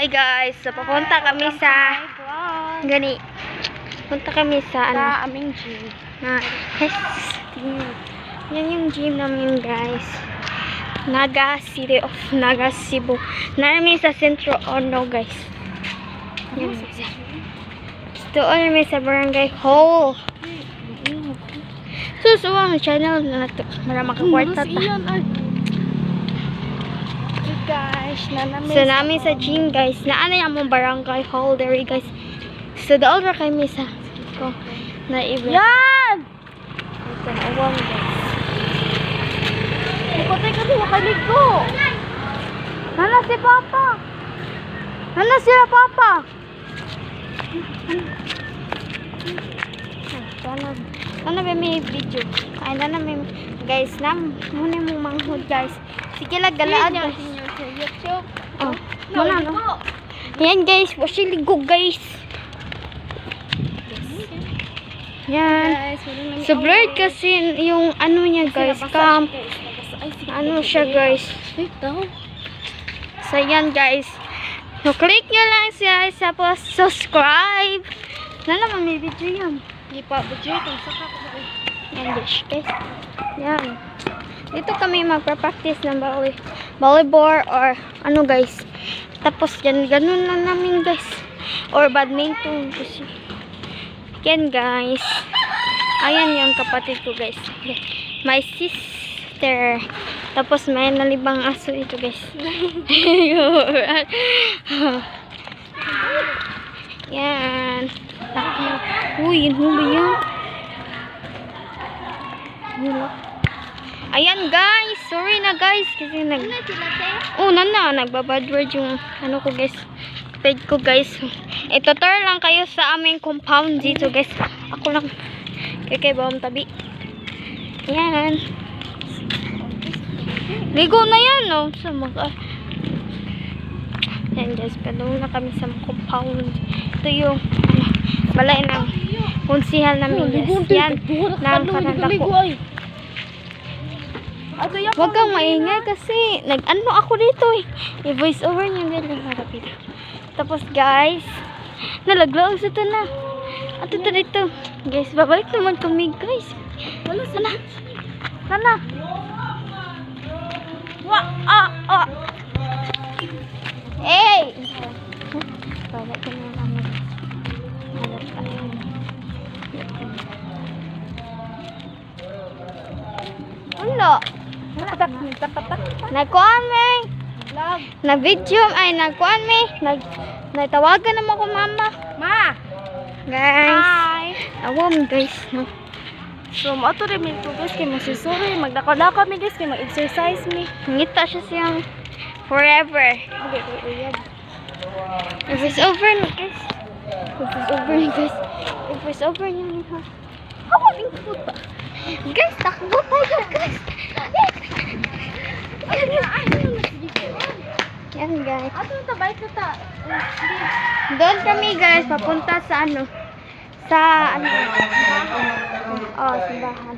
Hi guys, so papunta kami sa gani. Punta kami sa ano? Aming gym. Yes. Yan yung gym namin guys. Naga City of Naga Cebu. Namin sa Centro Ono guys. Yan. Doon namin sa Barangay Hall. Susuwang channel na nato. Marama ka kwarta ta. Guys, So namin sa gym guys. Naanay among Barangay Hall there guys. So doon ra kami sa ko na event. Yan! Ito na uwang guys. Ipatay ka doon, makaligo. Nana si Papa. Nana sila Papa. Nana may video. Ay nana may guys nam muna mong manghod guys. Sige lang galaan guys. YouTube. Oh, muna no. Yan guys, wasi ligo guys. Yan. So blurred kasi yung ano niya guys, cam. Ano siya guys. So yan guys. So click nyo lang siya sa subscribe. Na naman may video yan. Hindi pa, budget. Ang saka ko ba? Yan guys. Yan. Dito kami magpa-practice ng volleyball or ano guys. Tapos yan, ganun lang namin guys. Or badminton kasi. Yan guys. Ayan yung kapatid ko guys. My sister. Tapos may nalibang aso ito guys. Yan. Uy, ano ba yan? Ayan guys. Sorry na guys. Kasi oh, nagbabad word yung ano ko guys. Page ko guys. Itutur lang kayo sa aming compound dito guys. Ako lang. Kay bawang tabi. Yan. Ligo na yan no. Sa yan guys. Palong na kami sa compound. Ito yung balay ng konsihal namin guys. Yan. Nang karanda ko. Huwag kang maingay kasi nag-ano ako dito eh. I-voice over niya din harapin. Tapos guys, nalaglaog sa ito na. At ito dito. Guys, babalik naman kami guys. Wala sana. Sana. Hey! Balik ka na kami. Halap tayo. Wala. Nagkuhan may. Na-video ay nagkuhan may. Nagtawagan naman ko mama. Ma! Guys. Hi! Awam guys. So, mato rin ito guys. Kaya magsusuri. Magdakala kami guys. Kaya mag-exercise mi. Ngita siya siyang forever. Okay, uyab. If it's over na guys. If it's over na guys. If it's over na ha. Ako ingkot ba? Guys, takbo tayo guys. Yan guys. Ato na tabay ka ta. Doon kami guys, papunta sa ano? Sa ano? Oh, simbahan.